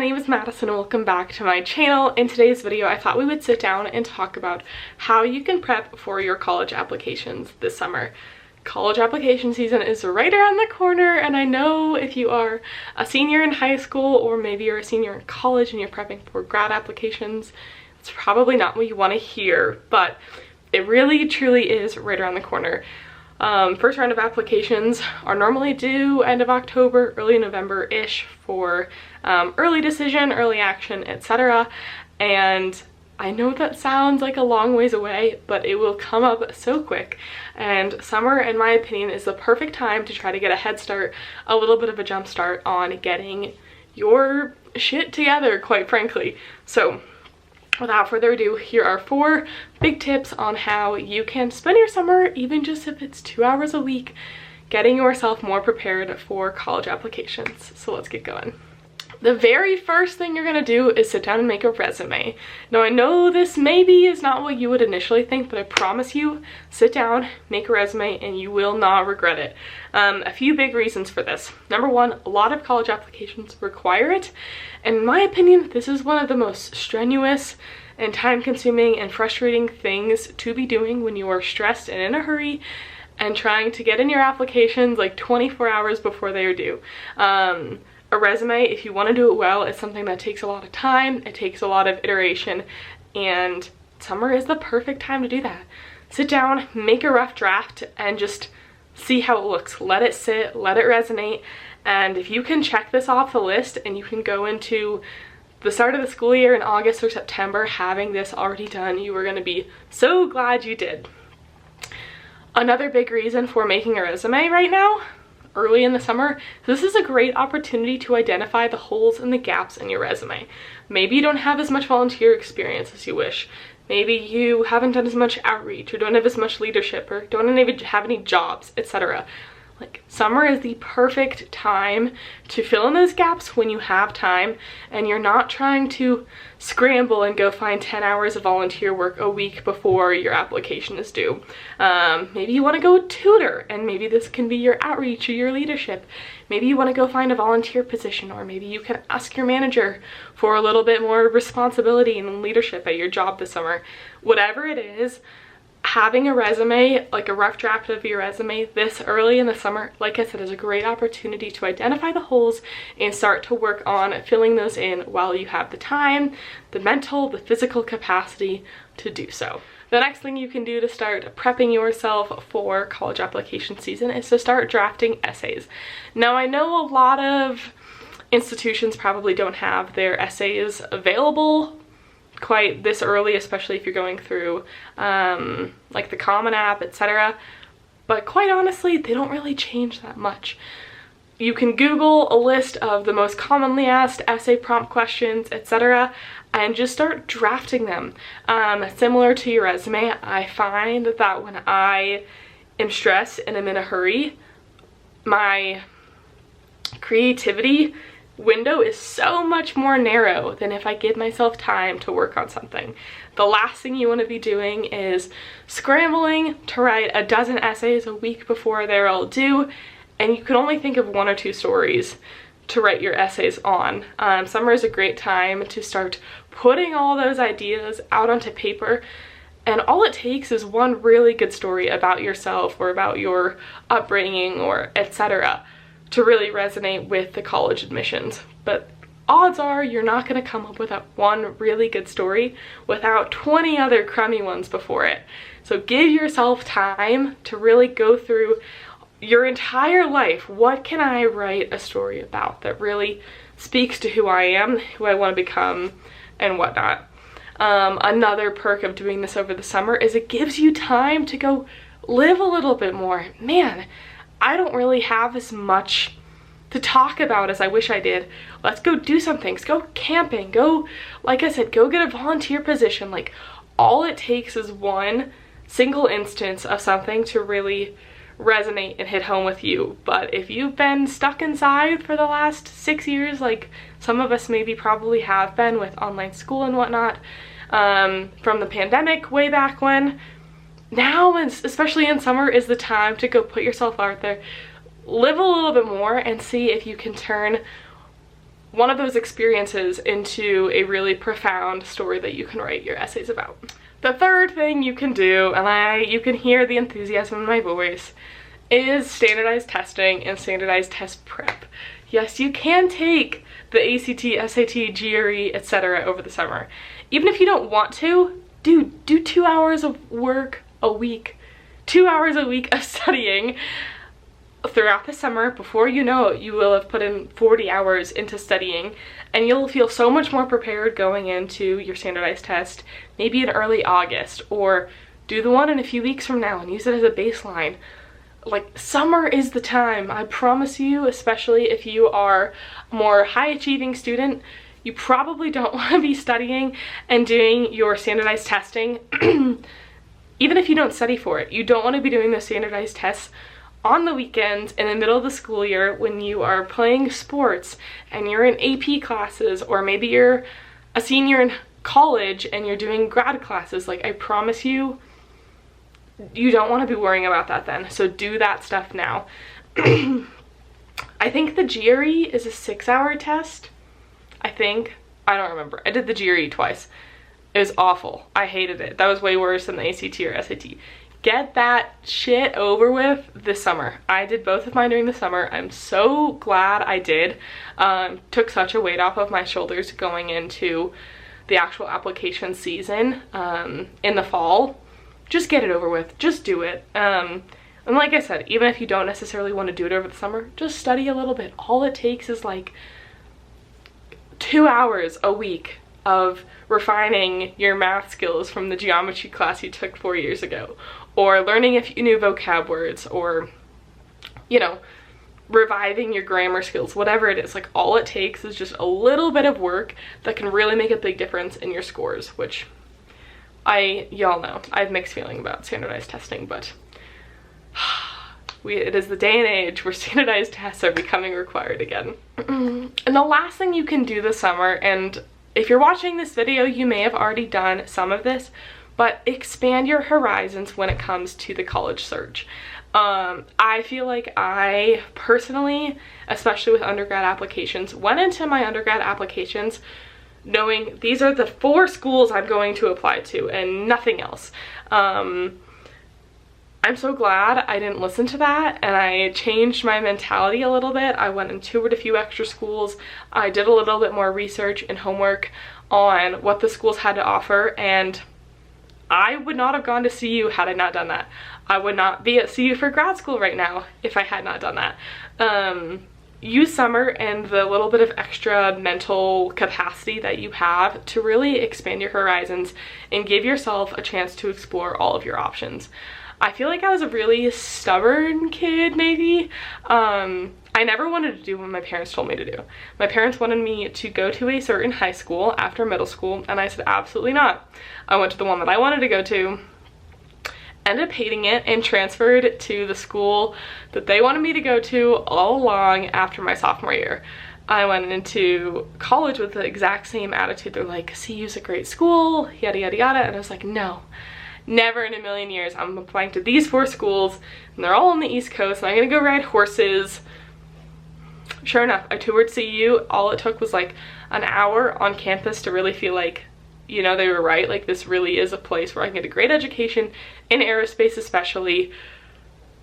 name is Madison and welcome back to my channel. In today's video, I thought we would sit down and talk about how you can prep for your college applications this summer. College application season is right around the corner, and I know if you are a senior in high school or maybe you're a senior in college and you're prepping for grad applications, it's probably not what you want to hear, but it really truly is right around the corner. First round of applications are normally due end of October, early November-ish for early decision, early action, etc. And I know that sounds like a long ways away, but it will come up so quick. And summer, in my opinion, is the perfect time to try to get a head start, a little bit of a jump start on getting your shit together, quite frankly. So without further ado, here are 4 big tips on how you can spend your summer, even just if it's 2 hours a week, getting yourself more prepared for college applications. So let's get going. The very first thing you're gonna do is sit down and make a resume. Now I know this maybe is not what you would initially think, but I promise you, sit down, make a resume, and you will not regret it. A few big reasons for this. Number one, a lot of college applications require it. And in my opinion, this is one of the most strenuous and time-consuming and frustrating things to be doing when you are stressed and in a hurry and trying to get in your applications like 24 hours before they are due. A resume, if you want to do it well, is something that takes a lot of time, it takes a lot of iteration, and summer is the perfect time to do that. Sit down, make a rough draft, and just see how it looks. Let it sit, let it resonate, and if you can check this off the list and you can go into the start of the school year in August or September having this already done, you are going to be so glad you did. Another big reason for making a resume right now, early in the summer, this is a great opportunity to identify the holes and the gaps in your resume. Maybe you don't have as much volunteer experience as you wish. Maybe you haven't done as much outreach or don't have as much leadership or don't even have any jobs, etc. Like, summer is the perfect time to fill in those gaps when you have time and you're not trying to scramble and go find 10 hours of volunteer work a week before your application is due. Maybe you want to go tutor, and maybe this can be your outreach or your leadership. Maybe you want to go find a volunteer position, or maybe you can ask your manager for a little bit more responsibility and leadership at your job this summer. Whatever it is, having a resume, like a rough draft of your resume this early in the summer, like I said, is a great opportunity to identify the holes and start to work on filling those in while you have the time, the mental, the physical capacity to do so. The next thing you can do to start prepping yourself for college application season is to start drafting essays. Now I know a lot of institutions probably don't have their essays available quite this early, especially if you're going through like the Common App, etc. But quite honestly, they don't really change that much. You can Google a list of the most commonly asked essay prompt questions, etc., and just start drafting them. Similar to your resume, I find that when I am stressed and I'm in a hurry, my creativity window is so much more narrow than if I give myself time to work on something. The last thing you want to be doing is scrambling to write a dozen essays a week before they're all due, and you can only think of 1 or 2 stories to write your essays on. Summer is a great time to start putting all those ideas out onto paper, and all it takes is one really good story about yourself or about your upbringing or etc. to really resonate with the college admissions. But odds are you're not going to come up with that one really good story without 20 other crummy ones before it. So give yourself time to really go through your entire life. What can I write a story about that really speaks to who I am, who I want to become, and whatnot. Another perk of doing this over the summer is it gives you time to go live a little bit more. Man, I don't really have as much to talk about as I wish I did. Let's go do some things. Go camping. Go, like I said, go get a volunteer position. Like, all it takes is one single instance of something to really resonate and hit home with you. But if you've been stuck inside for the last 6 years, like some of us maybe probably have been with online school and whatnot, from the pandemic way back when, now, especially in summer, is the time to go put yourself out there, live a little bit more, and see if you can turn one of those experiences into a really profound story that you can write your essays about. The third thing you can do, and you can hear the enthusiasm in my voice, is standardized testing and standardized test prep. Yes, you can take the ACT, SAT, GRE, etc. over the summer. Even if you don't want to, do 2 hours of work a week, 2 hours a week of studying throughout the summer. Before you know it, you will have put in 40 hours into studying, and you'll feel so much more prepared going into your standardized test, maybe in early August, or do the one in a few weeks from now and use it as a baseline. Like, summer is the time, I promise you, especially if you are a more high achieving student. You probably don't want to be studying and doing your standardized testing. Even if you don't study for it, you don't want to be doing the standardized tests on the weekends in the middle of the school year when you are playing sports and you're in AP classes, or maybe you're a senior in college and you're doing grad classes. Like, I promise you, you don't want to be worrying about that then. So do that stuff now. I think the GRE is a 6-hour test. I don't remember. I did the GRE twice. It was awful. I hated it. That was way worse than the ACT or SAT. Get that shit over with this summer. I did both of mine during the summer. I'm so glad I did. Took such a weight off of my shoulders going into the actual application season in the fall. Just get it over with. Just do it. And like I said, even if you don't necessarily want to do it over the summer, just study a little bit. All it takes is like 2 hours a week of refining your math skills from the geometry class you took 4 years ago, or learning a few new vocab words, or, you know, reviving your grammar skills, whatever it is. Like, all it takes is just a little bit of work that can really make a big difference in your scores, which y'all know I have mixed feeling about standardized testing, but it is the day and age where standardized tests are becoming required again. And the last thing you can do this summer, and if you're watching this video, you may have already done some of this, but expand your horizons when it comes to the college search. I feel like I personally, especially with undergrad applications, went into my undergrad applications knowing these are the 4 schools I'm going to apply to and nothing else. I'm so glad I didn't listen to that, and I changed my mentality a little bit. I went and toured a few extra schools. I did a little bit more research and homework on what the schools had to offer, and I would not have gone to CU had I not done that. I would not be at CU for grad school right now if I had not done that. Use summer and the little bit of extra mental capacity that you have to really expand your horizons and give yourself a chance to explore all of your options. I feel like I was a really stubborn kid, maybe. I never wanted to do what my parents told me to do. My parents wanted me to go to a certain high school after middle school, and I said absolutely not. I went to the one that I wanted to go to, ended up hating it, and transferred to the school that they wanted me to go to all along after my sophomore year. I went into college with the exact same attitude. They're like, CU's a great school, yada yada yada, and I was like, no. Never in a million years. I'm applying to these 4 schools, and they're all on the East Coast, and I'm gonna go ride horses. Sure enough, I toured CU. All it took was like an hour on campus to really feel like, you know, they were right. Like, this really is a place where I can get a great education, in aerospace especially,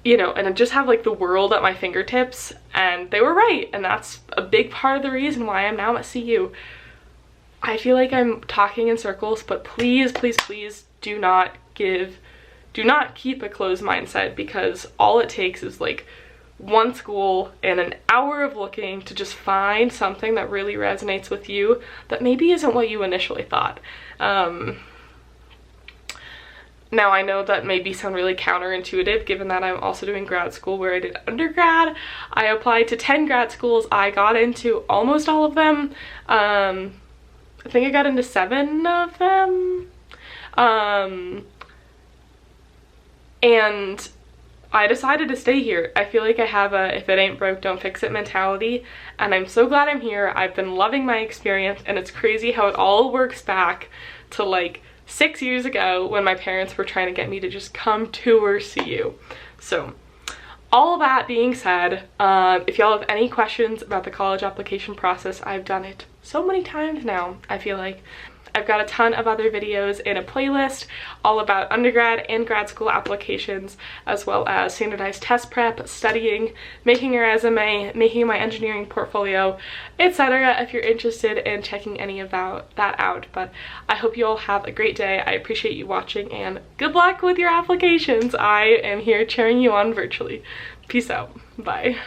you know, and just have like the world at my fingertips. And they were right, and that's a big part of the reason why I'm now at CU. I feel like I'm talking in circles, but please, please, please do not keep a closed mindset, because all it takes is like one school and an hour of looking to just find something that really resonates with you that maybe isn't what you initially thought. Now, I know that maybe sound really counterintuitive given that I'm also doing grad school where I did undergrad. I applied to 10 grad schools. I got into almost all of them. I think I got into 7 of them. And I decided to stay here. I feel like I have a if it ain't broke, don't fix it mentality, and I'm so glad I'm here. I've been loving my experience, and it's crazy how it all works back to like 6 years ago when my parents were trying to get me to just come tour CU. So all that being said, if y'all have any questions about the college application process, I've done it so many times now, I feel like. I've got a ton of other videos in a playlist all about undergrad and grad school applications, as well as standardized test prep, studying, making a resume, making my engineering portfolio, etc. if you're interested in checking any of that out. But I hope you all have a great day. I appreciate you watching, and good luck with your applications. I am here cheering you on virtually. Peace out. Bye.